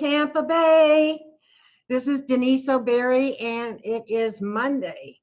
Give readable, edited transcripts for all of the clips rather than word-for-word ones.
Tampa Bay. This is Denise O'Berry, and it is Monday.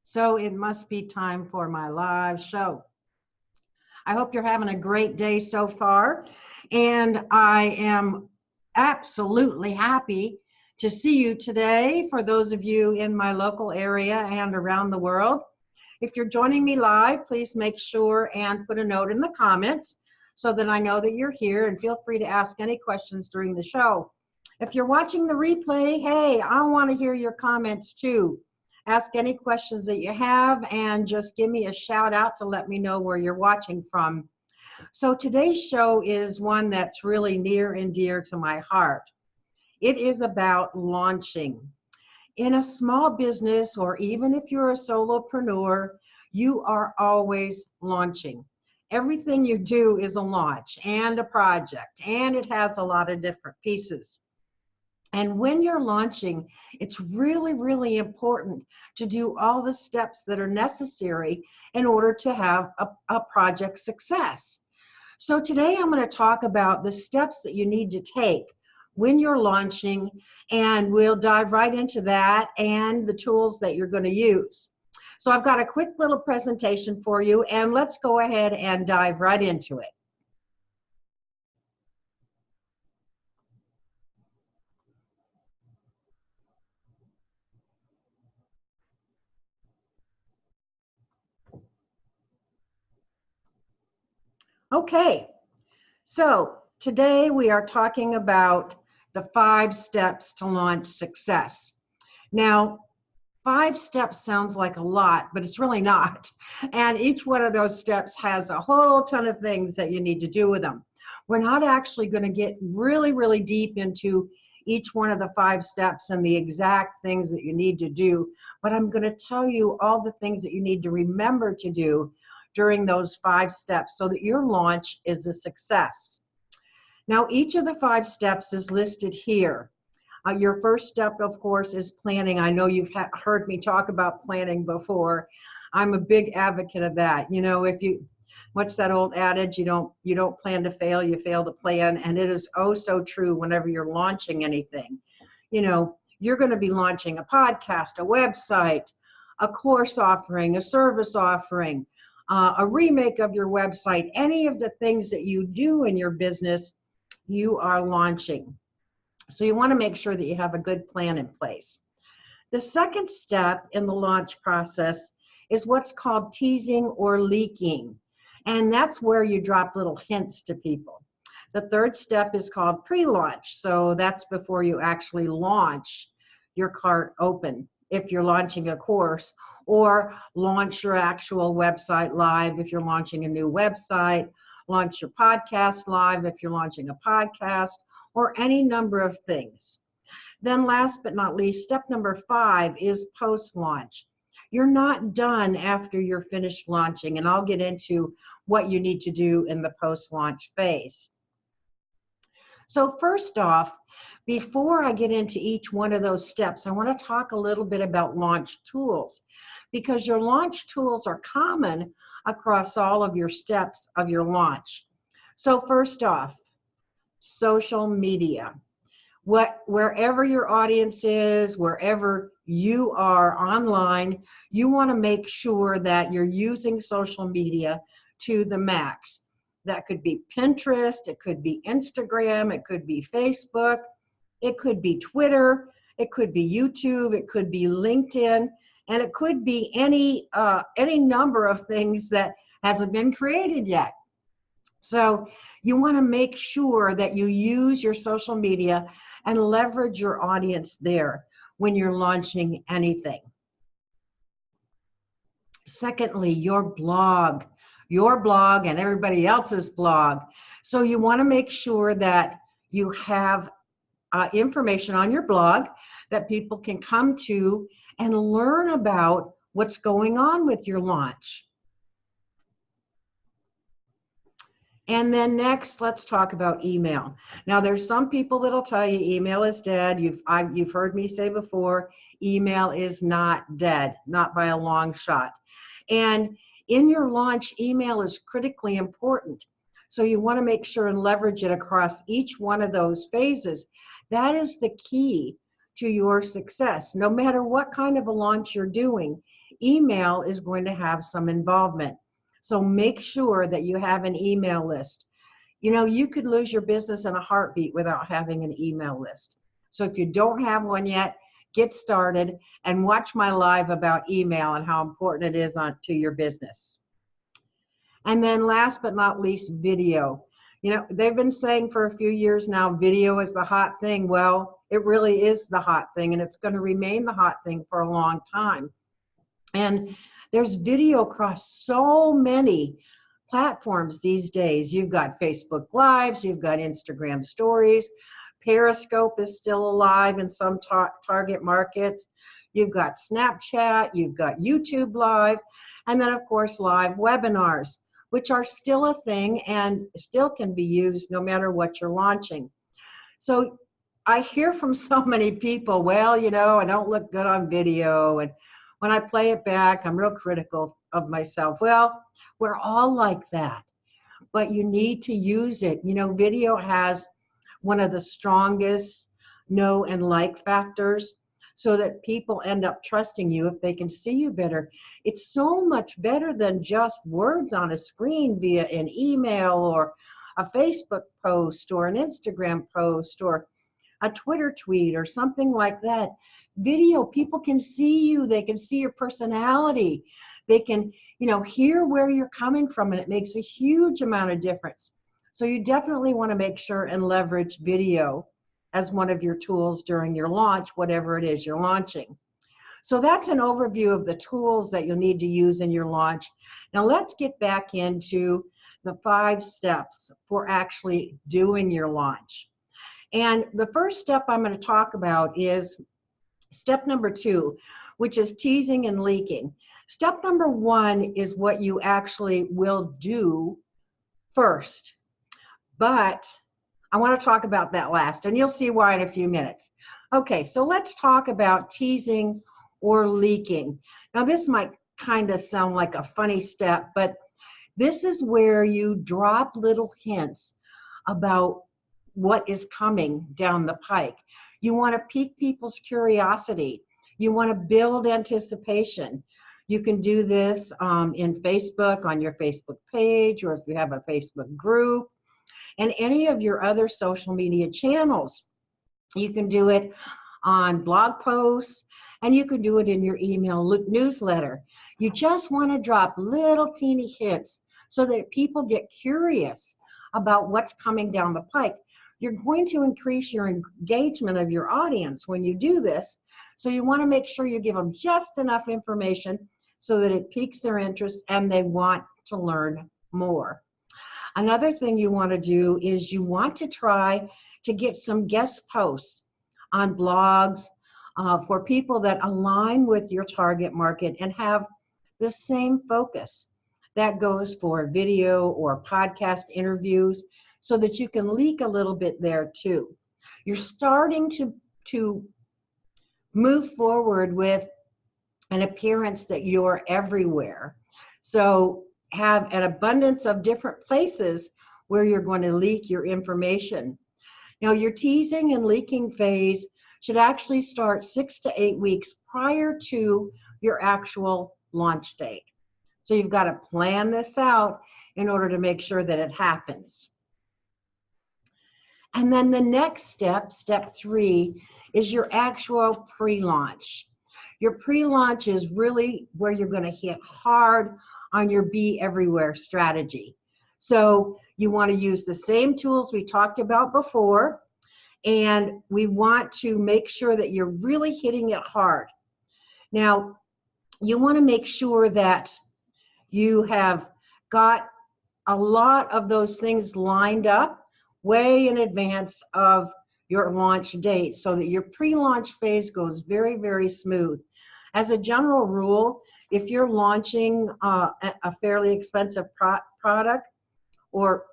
So it must be time for my live show. I hope you're having a great day so far, and I am absolutely happy to see you today for those of you in my local area and around the world. If you're joining me live, please make sure and put a note in the comments so that I know that you're here, and feel free to ask any questions during the show. If you're watching the replay, hey, I want to hear your comments too. Ask any questions that you have and just give me a shout out to let me know where you're watching from. So today's show is one that's really near and dear to my heart. It is about launching. In a small business, or even if you're a solopreneur, you are always launching. Everything you do is a launch and a project, and it has a lot of different pieces. And when you're launching, it's really, really important to do all the steps that are necessary in order to have a project success. So today I'm going to talk about the steps that you need to take when you're launching, and we'll dive right into that and the tools that you're going to use. So I've got a quick little presentation for you, and let's go ahead and dive right into it. Okay, so today we are talking about the 5 steps to launch success. Now, 5 steps sounds like a lot, but it's really not. And each one of those steps has a whole ton of things that you need to do with them. We're not actually going to get really, really deep into each one of the 5 steps and the exact things that you need to do, but I'm going to tell you all the things that you need to remember to do during those 5 steps so that your launch is a success. Now, each of the 5 steps is listed here. Your first step, of course, is planning. I know you've heard me talk about planning before. I'm a big advocate of that. You know, what's that old adage? You don't plan to fail, you fail to plan. And it is oh so true whenever you're launching anything. You know, you're going to be launching a podcast, a website, a course offering, a service offering, a remake of your website. Any of the things that you do in your business, you are launching. So you want to make sure that you have a good plan in place. The second step in the launch process is what's called teasing or leaking. And that's where you drop little hints to people. The third step is called pre-launch. So that's before you actually launch your cart open, if you're launching a course, or launch your actual website live if you're launching a new website, launch your podcast live if you're launching a podcast, or any number of things. Then last but not least, step number 5 is post-launch. You're not done after you're finished launching, and I'll get into what you need to do in the post-launch phase. So first off, before I get into each one of those steps, I want to talk a little bit about launch tools, because your launch tools are common across all of your steps of your launch. So first off, social media. Wherever your audience is, wherever you are online, you want to make sure that you're using social media to the max. That could be Pinterest, it could be Instagram, it could be Facebook, it could be Twitter, it could be YouTube, it could be LinkedIn, and it could be any number of things that hasn't been created yet. So you want to make sure that you use your social media and leverage your audience there when you're launching anything. Secondly, your blog and everybody else's blog. So you want to make sure that you have information on your blog that people can come to and learn about what's going on with your launch. And then next, let's talk about email. Now, there's some people that'll tell you email is dead. You've heard me say before, email is not dead, not by a long shot. And in your launch, email is critically important. So you want to make sure and leverage it across each one of those phases. That is the key to your success. No matter what kind of a launch you're doing, email is going to have some involvement. So make sure that you have an email list. You know, you could lose your business in a heartbeat without having an email list. So if you don't have one yet, get started and watch my live about email and how important it is to your business. And then last but not least, video. You know, they've been saying for a few years now, video is the hot thing. Well, it really is the hot thing, and it's going to remain the hot thing for a long time. And there's video across so many platforms these days. You've got Facebook Lives, you've got Instagram Stories, Periscope is still alive in some target markets. You've got Snapchat, you've got YouTube Live, and then of course live webinars, which are still a thing and still can be used no matter what you're launching. So I hear from so many people, well, you know, I don't look good on video, and when I play it back, I'm real critical of myself. Well, we're all like that, but you need to use it. You know, video has one of the strongest know and like factors, so that people end up trusting you if they can see you better. It's so much better than just words on a screen via an email or a Facebook post or an Instagram post or a Twitter tweet or something like that. Video, people can see you, they can see your personality, they can, you know, hear where you're coming from, and it makes a huge amount of difference. So you definitely want to make sure and leverage video as one of your tools during your launch, whatever it is you're launching. So that's an overview of the tools that you'll need to use in your launch. Now let's get back into the 5 steps for actually doing your launch. And the first step I'm going to talk about is step number 2, which is teasing and leaking. Step number 1 is what you actually will do first, but I want to talk about that last, and you'll see why in a few minutes. Okay, so let's talk about teasing or leaking. Now this might kind of sound like a funny step, but this is where you drop little hints about what is coming down the pike. You want to pique people's curiosity. You want to build anticipation. You can do this in Facebook, on your Facebook page, or if you have a Facebook group, and any of your other social media channels. You can do it on blog posts, and you can do it in your email newsletter. You just want to drop little teeny hits so that people get curious about what's coming down the pike. You're going to increase your engagement of your audience when you do this, so you want to make sure you give them just enough information so that it piques their interest and they want to learn more. Another thing you want to do is you want to try to get some guest posts on blogs for people that align with your target market and have the same focus. That goes for video or podcast interviews, so that you can leak a little bit there too. You're starting to move forward with an appearance that you're everywhere. So have an abundance of different places where you're going to leak your information. Now your teasing and leaking phase should actually start 6 to 8 weeks prior to your actual launch date. So you've got to plan this out in order to make sure that it happens. And then the next step, step 3, is your actual pre-launch. Your pre-launch is really where you're going to hit hard on your be everywhere strategy. So you want to use the same tools we talked about before, and we want to make sure that you're really hitting it hard. Now, you want to make sure that you have got a lot of those things lined up way in advance of your launch date, so that your pre-launch phase goes very, very smooth. As a general rule, if you're launching a fairly expensive product or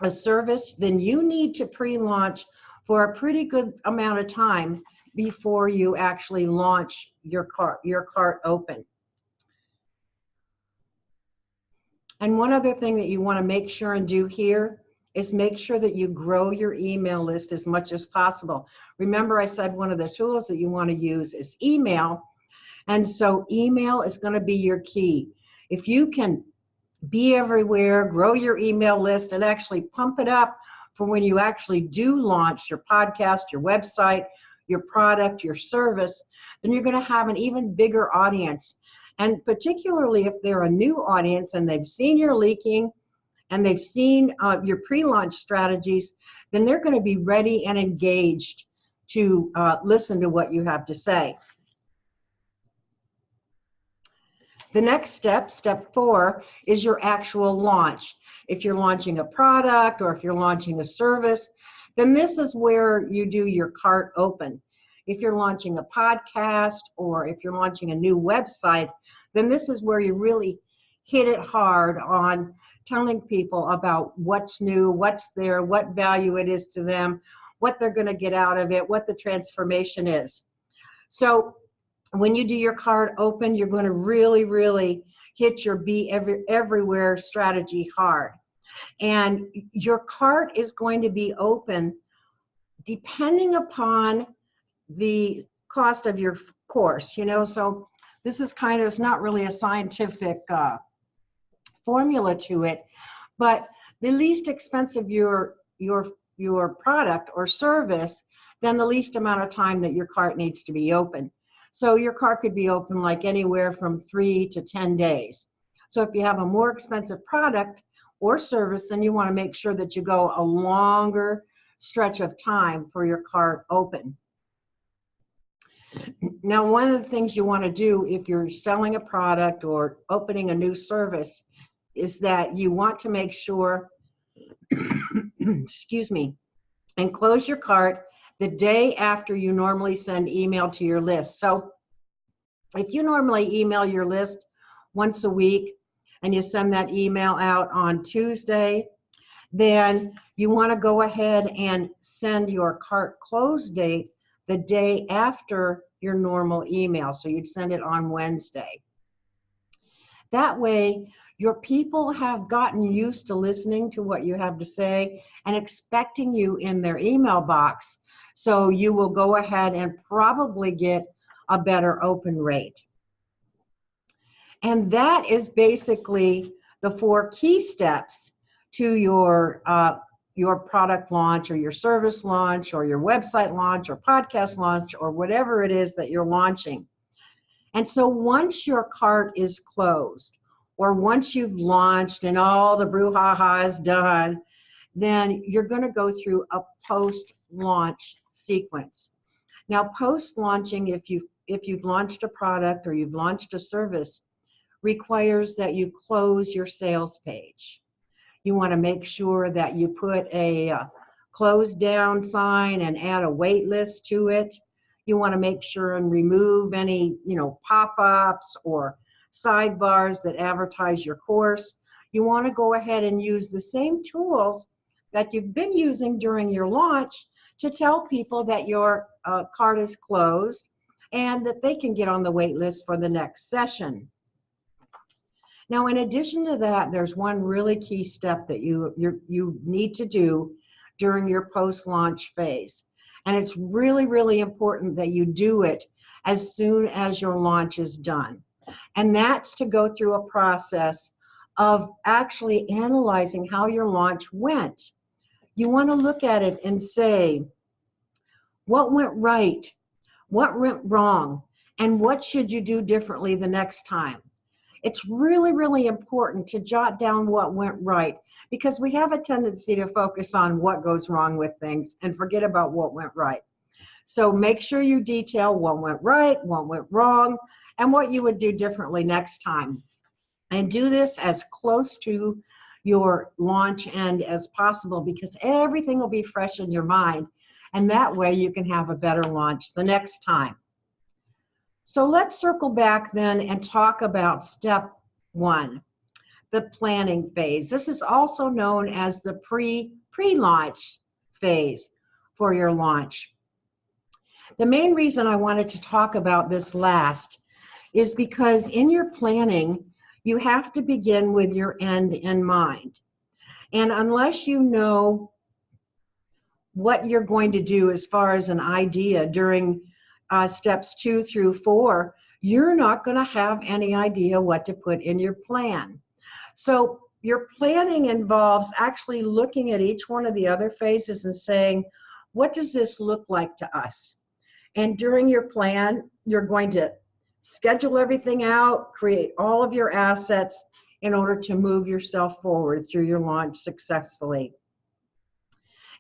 a service, then you need to pre-launch for a pretty good amount of time before you actually launch your cart open. And one other thing that you want to make sure and do here is make sure that you grow your email list as much as possible. Remember, I said one of the tools that you want to use is email. And so email is going to be your key. If you can be everywhere, grow your email list, and actually pump it up for when you actually do launch your podcast, your website, your product, your service, then you're going to have an even bigger audience. And particularly if they're a new audience and they've seen your leaking and they've seen your pre-launch strategies, then they're going to be ready and engaged to listen to what you have to say. The next step, step 4, is your actual launch. If you're launching a product or if you're launching a service, then this is where you do your cart open. If you're launching a podcast or if you're launching a new website, then this is where you really hit it hard on telling people about what's new, what's there, what value it is to them, what they're going to get out of it, what the transformation is. So when you do your cart open, you're going to really, really hit your be everywhere strategy hard. And your cart is going to be open depending upon the cost of your course, you know. So this is kind of, it's not really a scientific formula to it, but the least expensive your product or service, then the least amount of time that your cart needs to be open. So your cart could be open like anywhere from 3 to 10 days. So if you have a more expensive product or service, then you want to make sure that you go a longer stretch of time for your cart open. Now, one of the things you want to do if you're selling a product or opening a new service is that you want to make sure, excuse me, and close your cart the day after you normally send email to your list. So if you normally email your list once a week and you send that email out on Tuesday, then you want to go ahead and send your cart close date the day after your normal email. So you'd send it on Wednesday. That way, your people have gotten used to listening to what you have to say and expecting you in their email box. So you will go ahead and probably get a better open rate. And that is basically the 4 key steps to your product launch or your service launch or your website launch or podcast launch or whatever it is that you're launching. And so once your cart is closed or once you've launched and all the brouhaha is done, then you're going to go through a post-launch sequence. Now, post-launching, if you've launched a product or you've launched a service, requires that you close your sales page. You want to make sure that you put a close down sign and add a wait list to it. You want to make sure and remove any, pop-ups or sidebars that advertise your course. You want to go ahead and use the same tools that you've been using during your launch to tell people that your cart is closed and that they can get on the wait list for the next session. Now, in addition to that, there's one really key step that you need to do during your post-launch phase. And it's really, really important that you do it as soon as your launch is done. And that's to go through a process of actually analyzing how your launch went. You want to look at it and say, what went right? What went wrong? And what should you do differently the next time? It's really, really important to jot down what went right, because we have a tendency to focus on what goes wrong with things and forget about what went right. So make sure you detail what went right, what went wrong, and what you would do differently next time. And do this as close to your launch end as possible, because everything will be fresh in your mind, and that way you can have a better launch the next time. So let's circle back then and talk about step 1, the planning phase. This is also known as the pre-launch phase for your launch. The main reason I wanted to talk about this last is because in your planning, You have to begin with your end in mind. And unless you know what you're going to do as far as an idea during steps 2 through 4, you're not going to have any idea what to put in your plan. So your planning involves actually looking at each one of the other phases and saying, what does this look like to us? And during your plan, you're going to schedule everything out, create all of your assets in order to move yourself forward through your launch successfully.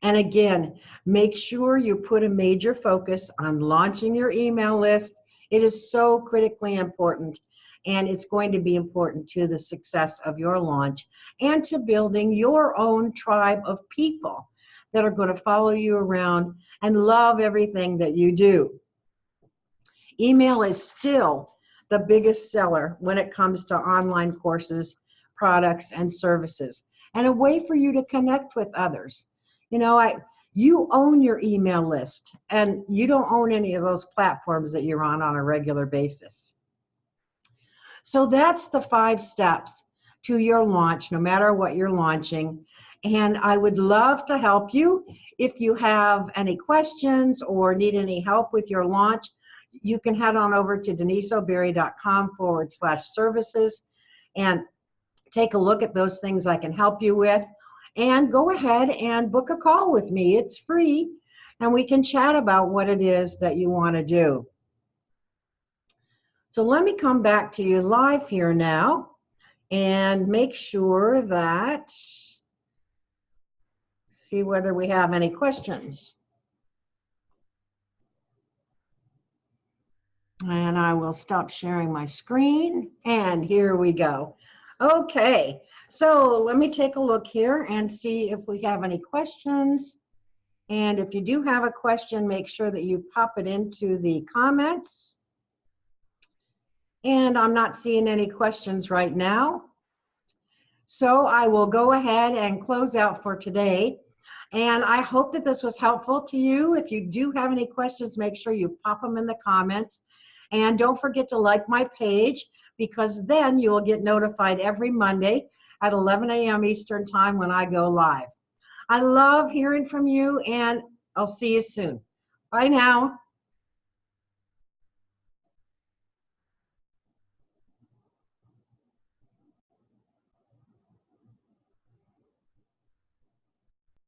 And again, make sure you put a major focus on launching your email list. It is so critically important, and it's going to be important to the success of your launch and to building your own tribe of people that are going to follow you around and love everything that you do. Email is still the biggest seller when it comes to online courses, products, and services, and a way for you to connect with others. You know, you own your email list, and you don't own any of those platforms that you're on a regular basis. So that's the 5 steps to your launch, no matter what you're launching. And I would love to help you. If you have any questions or need any help with your launch, you can head on over to deniseoberry.com/services and take a look at those things I can help you with. And go ahead and book a call with me. It's free, and we can chat about what it is that you want to do. So let me come back to you live here now and make sure that, see whether we have any questions. And I will stop sharing my screen, and here we go. Okay, so let me take a look here and see if we have any questions. And if you do have a question, make sure that you pop it into the comments. And I'm not seeing any questions right now. So I will go ahead and close out for today. And I hope that this was helpful to you. If you do have any questions, make sure you pop them in the comments. And don't forget to like my page, because then you will get notified every Monday at 11 a.m. Eastern Time when I go live. I love hearing from you, and I'll see you soon. Bye now.